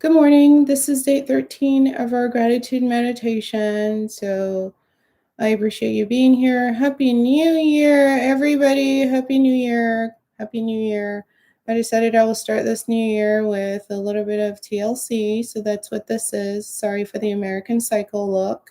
Good morning. This is day 13 of our gratitude meditation. So I appreciate you being here. Happy New Year, everybody. Happy New Year. Happy New Year. I decided I will start this new year with a little bit of TLC. So that's what this is. Sorry for the American Cycle look.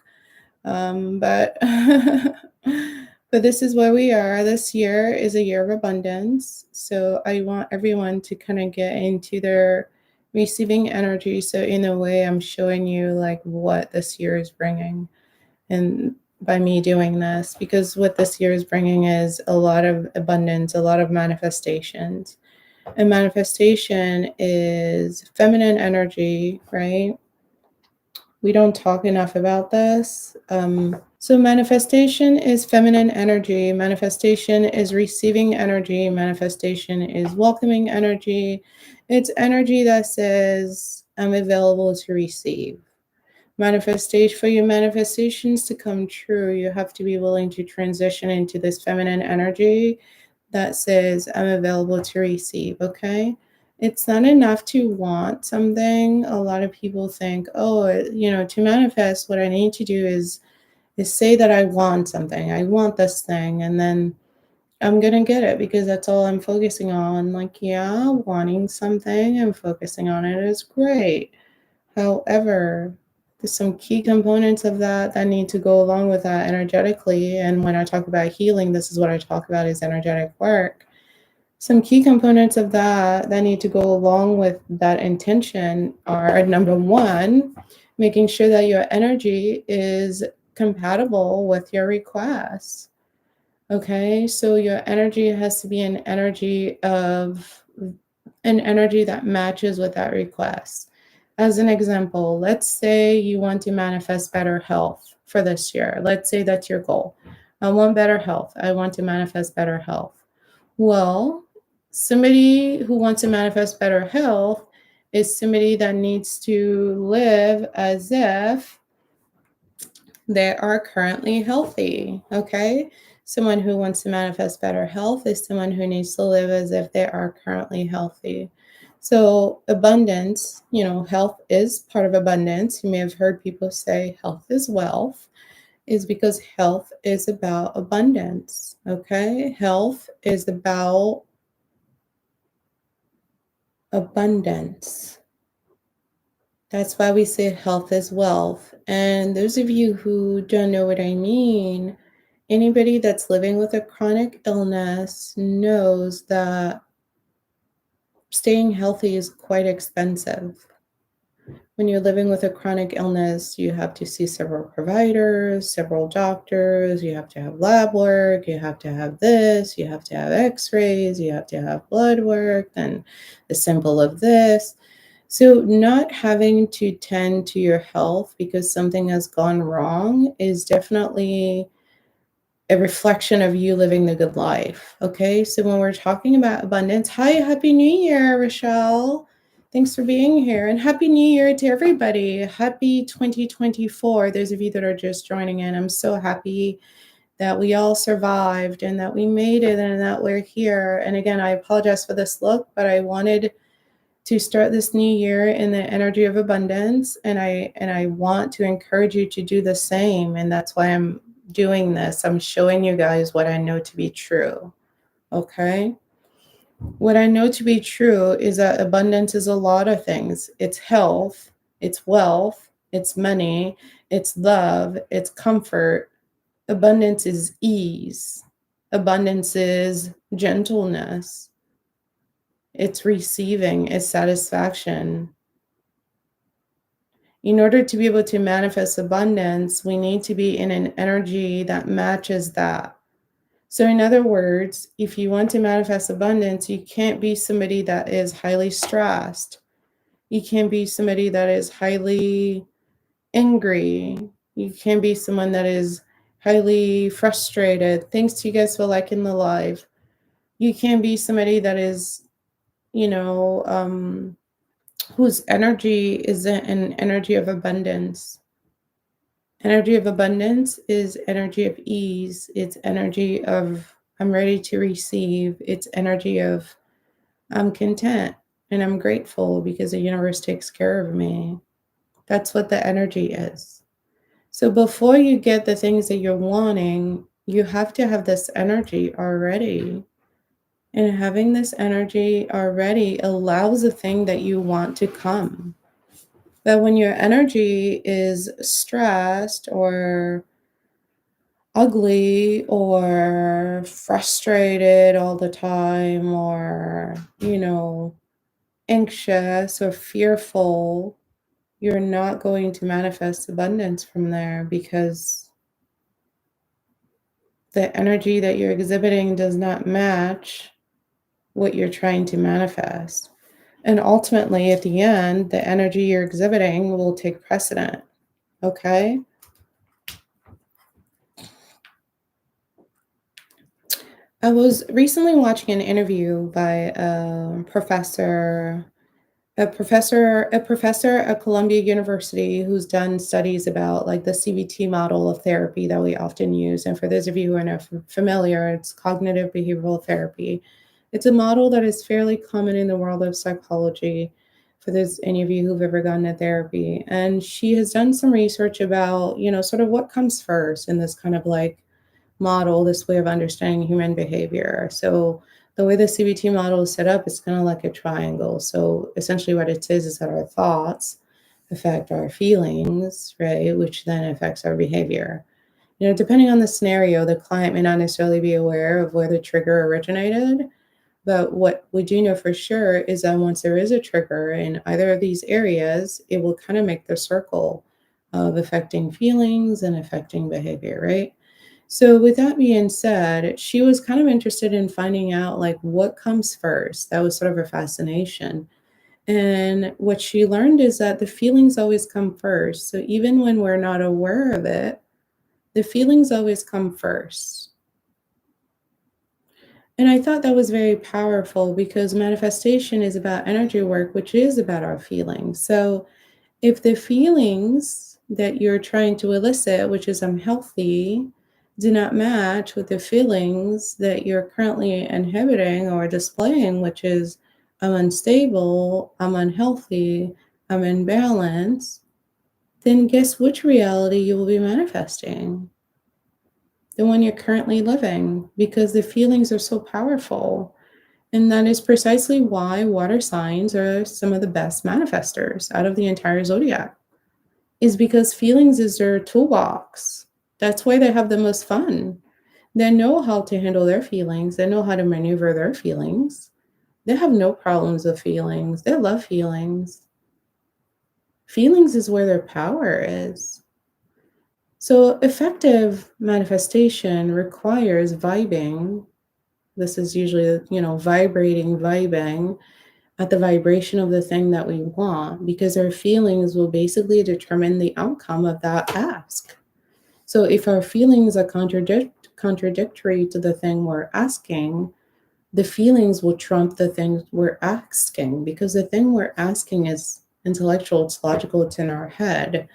But but this is where we are. This year is a year of abundance. So I want everyone to kind of get into their receiving energy. So in a way, I'm showing you like what this year is bringing, and by me doing this, because what this year is bringing is a lot of abundance, a lot of manifestations. And manifestation is feminine energy, right? We don't talk enough about this. So, manifestation is feminine energy, manifestation is receiving energy, manifestation is welcoming energy. It's energy that says, I'm available to receive. Manifestation, for your manifestations to come true, you have to be willing to transition into this feminine energy that says, I'm available to receive, okay? It's not enough to want something. A lot of people think, oh, to manifest, what I need to do is say that I want something. I want this thing, and then I'm gonna get it because that's all I'm focusing on. Like, yeah, wanting something and focusing on it is great. However, there's some key components of that need to go along with that energetically. And when I talk about healing, this is what I talk about is energetic work. Some key components of that need to go along with that intention are number one, making sure that your energy is compatible with your requests. Okay, so your energy has to be an energy that matches with that request. As an example, let's say you want to manifest better health for this year. Let's say that's your goal. I want better health. I want to manifest better health. Well, somebody who wants to manifest better health is somebody that needs to live as if they are currently healthy. Okay. Someone who wants to manifest better health is someone who needs to live as if they are currently healthy. So, abundance, health is part of abundance. You may have heard people say health is wealth, is because health is about abundance. Okay. Health is about abundance. That's why we say health is wealth. And those of you who don't know what I mean, anybody that's living with a chronic illness knows that staying healthy is quite expensive. When you're living with a chronic illness, you have to see several providers, several doctors, you have to have lab work, you have to have this, you have to have x-rays, you have to have blood work, then the symbol of this. So not having to tend to your health because something has gone wrong is definitely a reflection of you living the good life. Okay. So when we're talking about abundance, hi, happy new year, Rochelle. Thanks for being here. And happy new year to everybody. Happy 2024. Those of you that are just joining in, I'm so happy that we all survived and that we made it and that we're here. And again, I apologize for this look, but I wanted to start this new year in the energy of abundance, and I want to encourage you to do the same, and that's why I'm doing this. I'm showing you guys what I know to be true. Okay, what I know to be true is that abundance is a lot of things. It's health, it's wealth, it's money, it's love, it's comfort. Abundance is ease, abundance is gentleness, it's receiving, it's satisfaction. In order to be able to manifest abundance, we need to be in an energy that matches that. So, in other words, if you want to manifest abundance, you can't be somebody that is highly stressed. You can't be somebody that is highly angry. You can't be someone that is highly frustrated. Things you guys feel like in the life. You can't be somebody that is, you know, whose energy is an energy of abundance. Energy of abundance is energy of ease. It's energy of I'm ready to receive. It's energy of I'm content. And I'm grateful because the universe takes care of me. That's what the energy is. So before you get the things that you're wanting, you have to have this energy already. And having this energy already allows the thing that you want to come. But when your energy is stressed or ugly or frustrated all the time or, anxious or fearful, you're not going to manifest abundance from there because the energy that you're exhibiting does not match what you're trying to manifest. And ultimately, at the end, the energy you're exhibiting will take precedent. Okay? I was recently watching an interview by a professor at Columbia University who's done studies about like the CBT model of therapy that we often use. And for those of you who are not familiar, it's cognitive behavioral therapy. It's a model that is fairly common in the world of psychology for those any of you who've ever gone to therapy. And she has done some research about, sort of what comes first in this kind of like model, this way of understanding human behavior. So the way the CBT model is set up, it's kind of like a triangle. So essentially what it says is that our thoughts affect our feelings, right? Which then affects our behavior. Depending on the scenario, the client may not necessarily be aware of where the trigger originated. But what we do know for sure is that once there is a trigger in either of these areas, it will kind of make the circle of affecting feelings and affecting behavior, right? So with that being said, she was kind of interested in finding out like what comes first. That was sort of her fascination. And what she learned is that the feelings always come first. So even when we're not aware of it, the feelings always come first. And I thought that was very powerful because manifestation is about energy work, which is about our feelings. So if the feelings that you're trying to elicit, which is unhealthy, do not match with the feelings that you're currently inhibiting or displaying, which is I'm unstable, I'm unhealthy, I'm imbalanced, then guess which reality you will be manifesting? The one you're currently living, because the feelings are so powerful. And that is precisely why water signs are some of the best manifestors out of the entire zodiac, is because feelings is their toolbox. That's why they have the most fun. They know how to handle their feelings. They know how to maneuver their feelings. They have no problems with feelings. They love feelings. Feelings is where their power is. So effective manifestation requires vibing. This is usually, vibing at the vibration of the thing that we want, because our feelings will basically determine the outcome of that ask. So if our feelings are contradictory to the thing we're asking, the feelings will trump the thing we're asking, because the thing we're asking is intellectual, it's logical, it's in our head.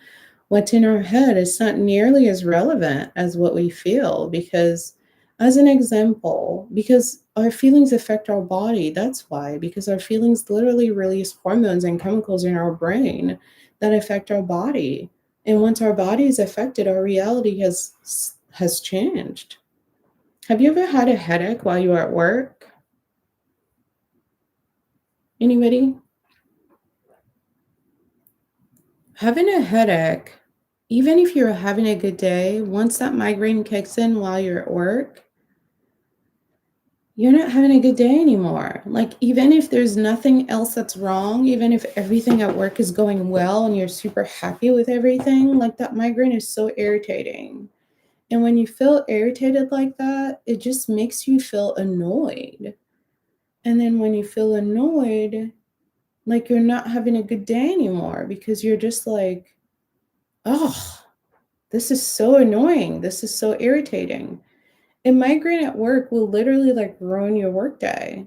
What's in our head is not nearly as relevant as what we feel, because as an example, because our feelings affect our body. That's why, because our feelings literally release hormones and chemicals in our brain that affect our body. And once our body is affected, our reality has changed. Have you ever had a headache while you were at work? Anybody? Having a headache, even if you're having a good day, once that migraine kicks in while you're at work, you're not having a good day anymore. Like, even if there's nothing else that's wrong, even if everything at work is going well and you're super happy with everything, like that migraine is so irritating. And when you feel irritated like that, it just makes you feel annoyed. And then when you feel annoyed, like you're not having a good day anymore because you're just like, oh, this is so annoying. This is so irritating. And migraine at work will literally like ruin your workday.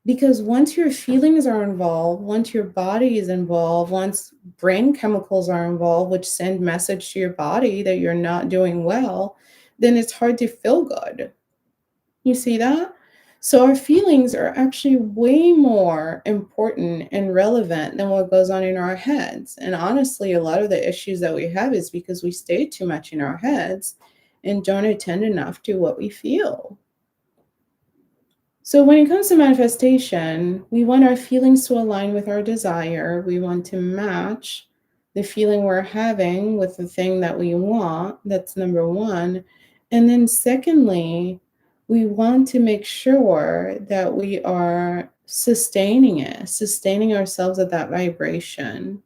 Because once your feelings are involved, once your body is involved, once brain chemicals are involved, which send message to your body that you're not doing well, then it's hard to feel good. You see that? So our feelings are actually way more important and relevant than what goes on in our heads. And honestly, a lot of the issues that we have is because we stay too much in our heads and don't attend enough to what we feel. So when it comes to manifestation, we want our feelings to align with our desire. We want to match the feeling we're having with the thing that we want. That's number one. And then secondly, we want to make sure that we are sustaining it, sustaining ourselves at that vibration,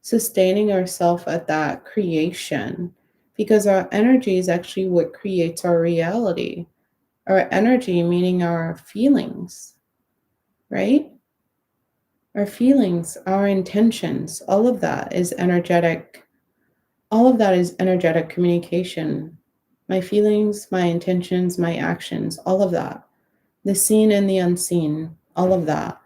sustaining ourselves at that creation, because our energy is actually what creates our reality. Our energy, meaning our feelings, right? Our feelings, our intentions, all of that is energetic. All of that is energetic communication. My feelings, my intentions, my actions, all of that. The seen and the unseen, all of that.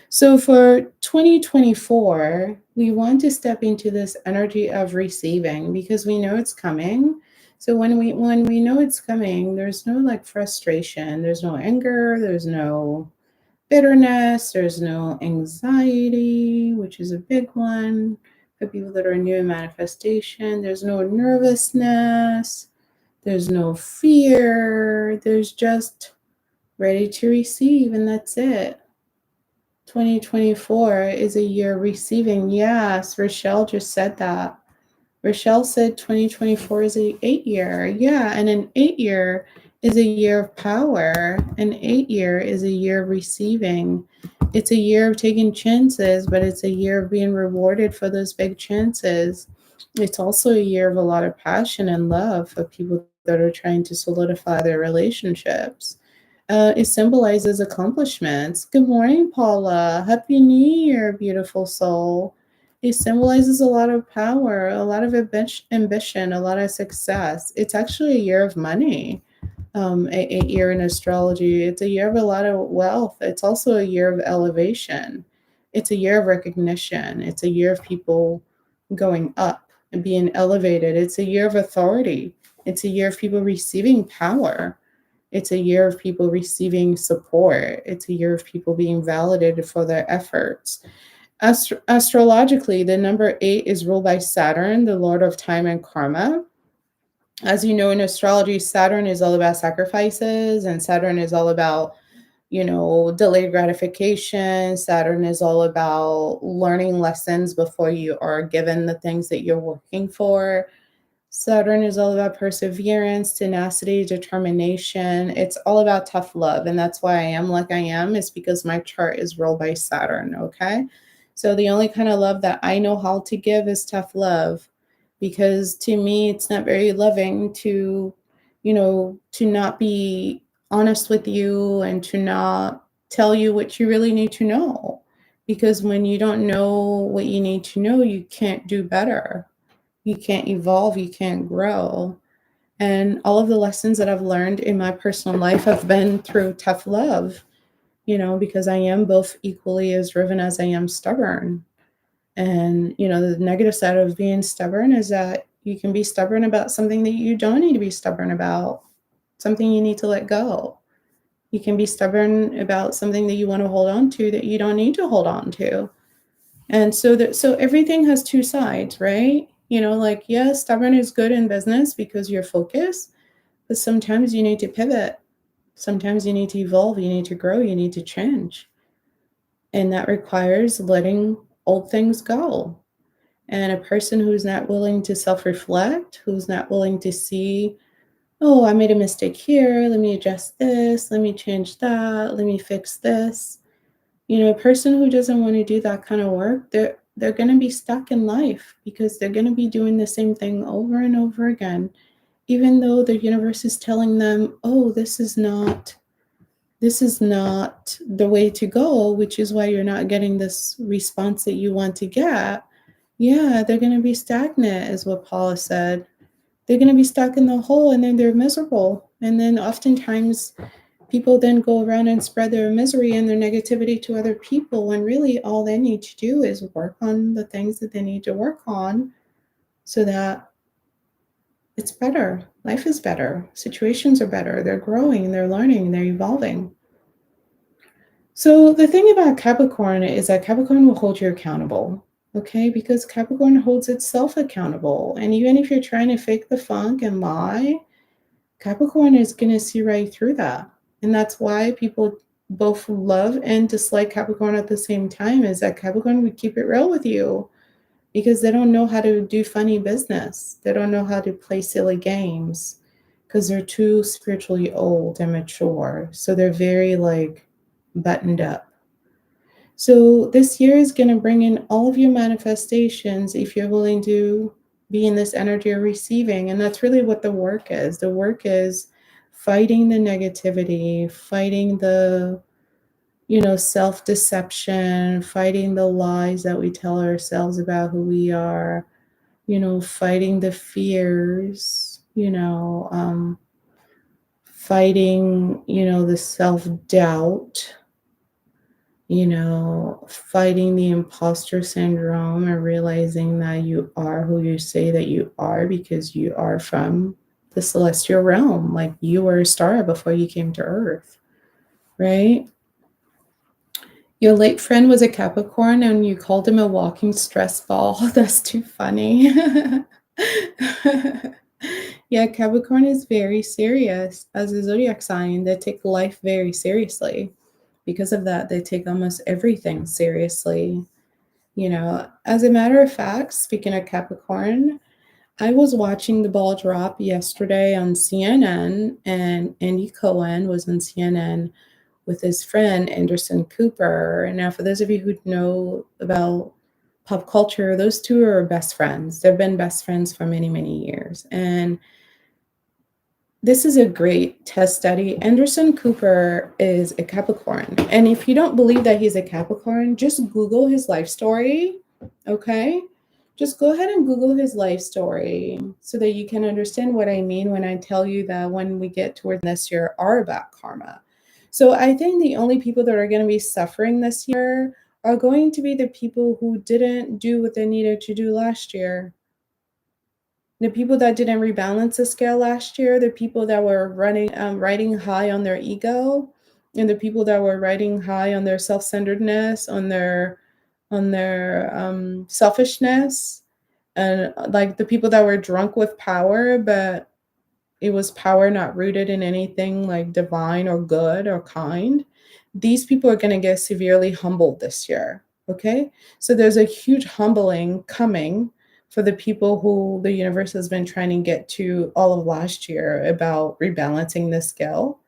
So for 2024, we want to step into this energy of receiving because we know it's coming. So when we know it's coming, there's no like frustration, there's no anger, there's no bitterness, there's no anxiety, which is a big one for people that are new in manifestation. There's no nervousness, there's no fear, there's just ready to receive, and that's it. 2024 is a year receiving. Yes, Rochelle just said that. Rochelle said 2024 is an 8 year. Yeah, and an 8 year is a year of power. An 8 year is a year of receiving. It's a year of taking chances, but it's a year of being rewarded for those big chances. It's also a year of a lot of passion and love for people that are trying to solidify their relationships. It symbolizes accomplishments. Good morning, Paula. Happy New Year, beautiful soul. It symbolizes a lot of power, a lot of ambition, a lot of success. It's actually a year of money, a year in astrology. It's a year of a lot of wealth. It's also a year of elevation. It's a year of recognition. It's a year of people going up and being elevated. It's a year of authority. It's a year of people receiving power. It's a year of people receiving support. It's a year of people being validated for their efforts. Astrologically, the number 8 is ruled by Saturn, the lord of time and karma. As you know, in astrology, Saturn is all about sacrifices, and Saturn is all about, delayed gratification. Saturn is all about learning lessons before you are given the things that you're working for. Saturn is all about perseverance, tenacity, determination. It's all about tough love. And that's why I am like I am, is because my chart is ruled by Saturn. Okay. So the only kind of love that I know how to give is tough love, because to me, it's not very loving to not be honest with you and to not tell you what you really need to know. Because when you don't know what you need to know, you can't do better, you can't evolve, you can't grow. And all of the lessons that I've learned in my personal life have been through tough love, because I am both equally as driven as I am stubborn. And, the negative side of being stubborn is that you can be stubborn about something that you don't need to be stubborn about, something you need to let go. You can be stubborn about something that you want to hold on to that you don't need to hold on to. And so everything has two sides, right? Like, yeah, stubborn is good in business because you're focused, but sometimes you need to pivot. Sometimes you need to evolve, you need to grow, you need to change. And that requires letting old things go. And a person who's not willing to self-reflect, who's not willing to see, oh, I made a mistake here, let me adjust this, let me change that, let me fix this. A person who doesn't want to do that kind of work, they're going to be stuck in life because they're going to be doing the same thing over and over again, even though the universe is telling them, oh, this is not the way to go, which is why you're not getting this response that you want to get. Yeah, they're going to be stagnant, is what Paula said. They're going to be stuck in the hole, and then they're miserable. And then oftentimes people then go around and spread their misery and their negativity to other people, when really all they need to do is work on the things that they need to work on so that it's better. Life is better. Situations are better. They're growing, they're learning, they're evolving. So the thing about Capricorn is that Capricorn will hold you accountable, okay? Because Capricorn holds itself accountable. And even if you're trying to fake the funk and lie, Capricorn is going to see right through that. And that's why people both love and dislike Capricorn at the same time, is that Capricorn would keep it real with you because they don't know how to do funny business. They don't know how to play silly games because they're too spiritually old and mature. So they're very like buttoned up. So this year is going to bring in all of your manifestations if you're willing to be in this energy of receiving. And that's really what the work is. The work is fighting the negativity, fighting the, self-deception, fighting the lies that we tell ourselves about who we are, fighting the fears, fighting, the self-doubt, fighting the imposter syndrome and realizing that you are who you say that you are because you are from the celestial realm. Like you were a star before you came to Earth, right? Your late friend was a Capricorn and you called him a walking stress ball. That's too funny. Yeah, Capricorn is very serious as a zodiac sign. They take life very seriously. Because of that, they take almost everything seriously. As a matter of fact, speaking of Capricorn, I was watching the ball drop yesterday on CNN, and Andy Cohen was on CNN with his friend Anderson Cooper. And now, for those of you who know about pop culture, those two are best friends. They've been best friends for many, many years. And this is a great test study. Anderson Cooper is a Capricorn. And if you don't believe that he's a Capricorn, just Google his life story, okay? Just go ahead and Google his life story so that you can understand what I mean when I tell you that when we get towards this year are about karma. So I think the only people that are going to be suffering this year are going to be the people who didn't do what they needed to do last year. The people that didn't rebalance the scale last year, the people that were riding high on their ego, and the people that were riding high on their self-centeredness, on their selfishness, and like the people that were drunk with power, but it was power not rooted in anything like divine or good or kind. These people are going to get severely humbled this year. Okay. So there's a huge humbling coming for the people who the universe has been trying to get to all of last year about rebalancing the scale.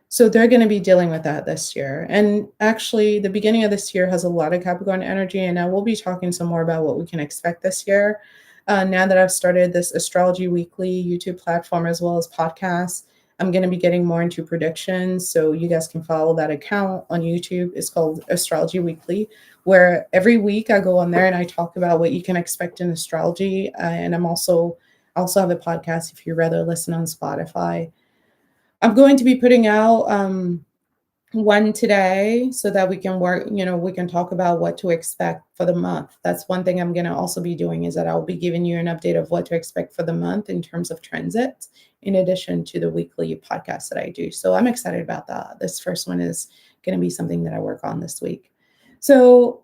So they're going to be dealing with that this year. And actually, the beginning of this year has a lot of Capricorn energy. And I will be talking some more about what we can expect this year. Now that I've started this Astrology Weekly YouTube platform as well as podcasts, I'm going to be getting more into predictions. So you guys can follow that account on YouTube. It's called Astrology Weekly, where every week I go on there and I talk about what you can expect in astrology. And I also have a podcast if you rather listen on Spotify. I'm going to be putting out one today so that we can work, we can talk about what to expect for the month. That's one thing I'm going to also be doing, is that I'll be giving you an update of what to expect for the month in terms of transits, in addition to the weekly podcast that I do. So I'm excited about that. This first one is going to be something that I work on this week. So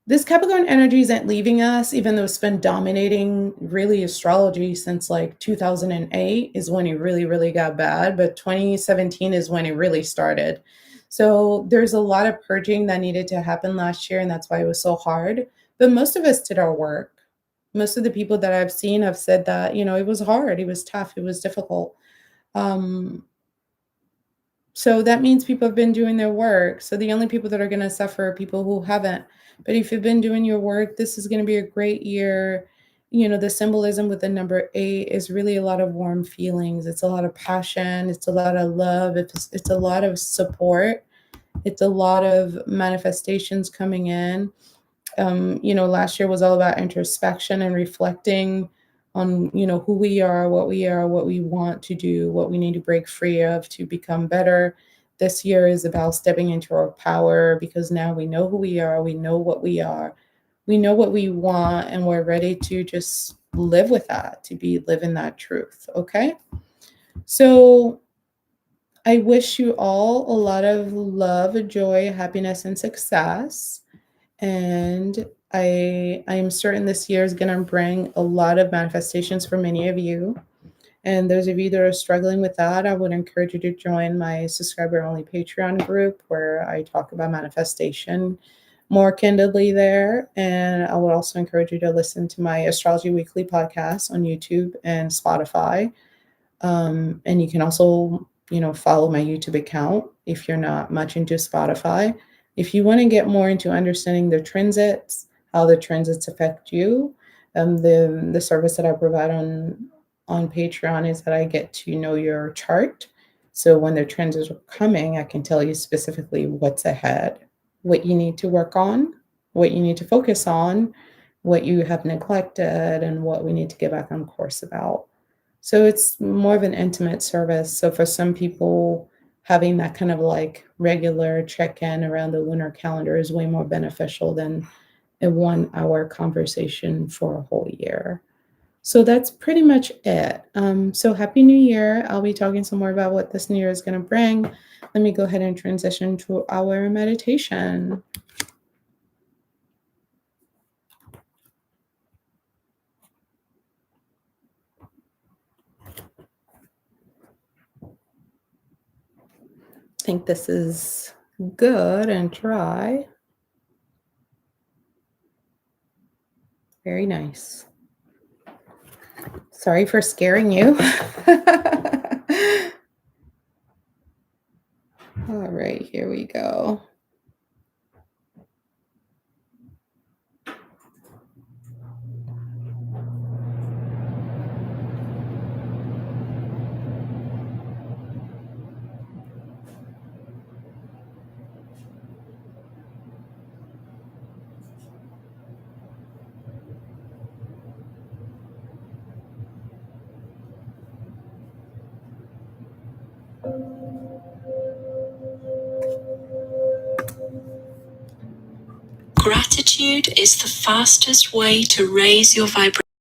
this Capricorn energy isn't leaving us, even though it's been dominating really astrology since like 2008 is when it really, really got bad. But 2017 is when it really started. So there's a lot of purging that needed to happen last year, and that's why it was so hard. But most of us did our work. Most of the people that I've seen have said that, it was hard, it was tough, it was difficult. So that means people have been doing their work. So the only people that are going to suffer are people who haven't. But if you've been doing your work, this is going to be a great year. The symbolism with the number 8 is really a lot of warm feelings. It's a lot of passion. It's a lot of love. It's a lot of support. It's a lot of manifestations coming in. Last year was all about introspection and reflecting on, who we are, what we want to do, what we need to break free of to become better. This year is about stepping into our power because now we know who we are, we know what we are, we know what we want, and we're ready to just live with that, to be living that truth. Okay. So I wish you all a lot of love, joy, happiness, and success. And I am certain this year is going to bring a lot of manifestations for many of you. And those of you that are struggling with that, I would encourage you to join my subscriber only Patreon group where I talk about manifestation more candidly there. And I would also encourage you to listen to my Astrology Weekly podcast on YouTube and Spotify. And you can also, follow my YouTube account if you're not much into Spotify. If you want to get more into understanding the transits, how the transits affect you, the service that I provide on Patreon is that I get to know your chart. So when the transits are coming, I can tell you specifically what's ahead, what you need to work on, what you need to focus on, what you have neglected, and what we need to get back on course about. So it's more of an intimate service. So for some people, having that kind of like regular check-in around the lunar calendar is way more beneficial than a 1 hour conversation for a whole year. So that's pretty much it. So Happy New Year. I'll be talking some more about what this new year is going to bring. Let me go ahead and transition to our meditation. I think this is good and dry. Very nice. Sorry for scaring you. All right, here we go. Gratitude is the fastest way to raise your vibration.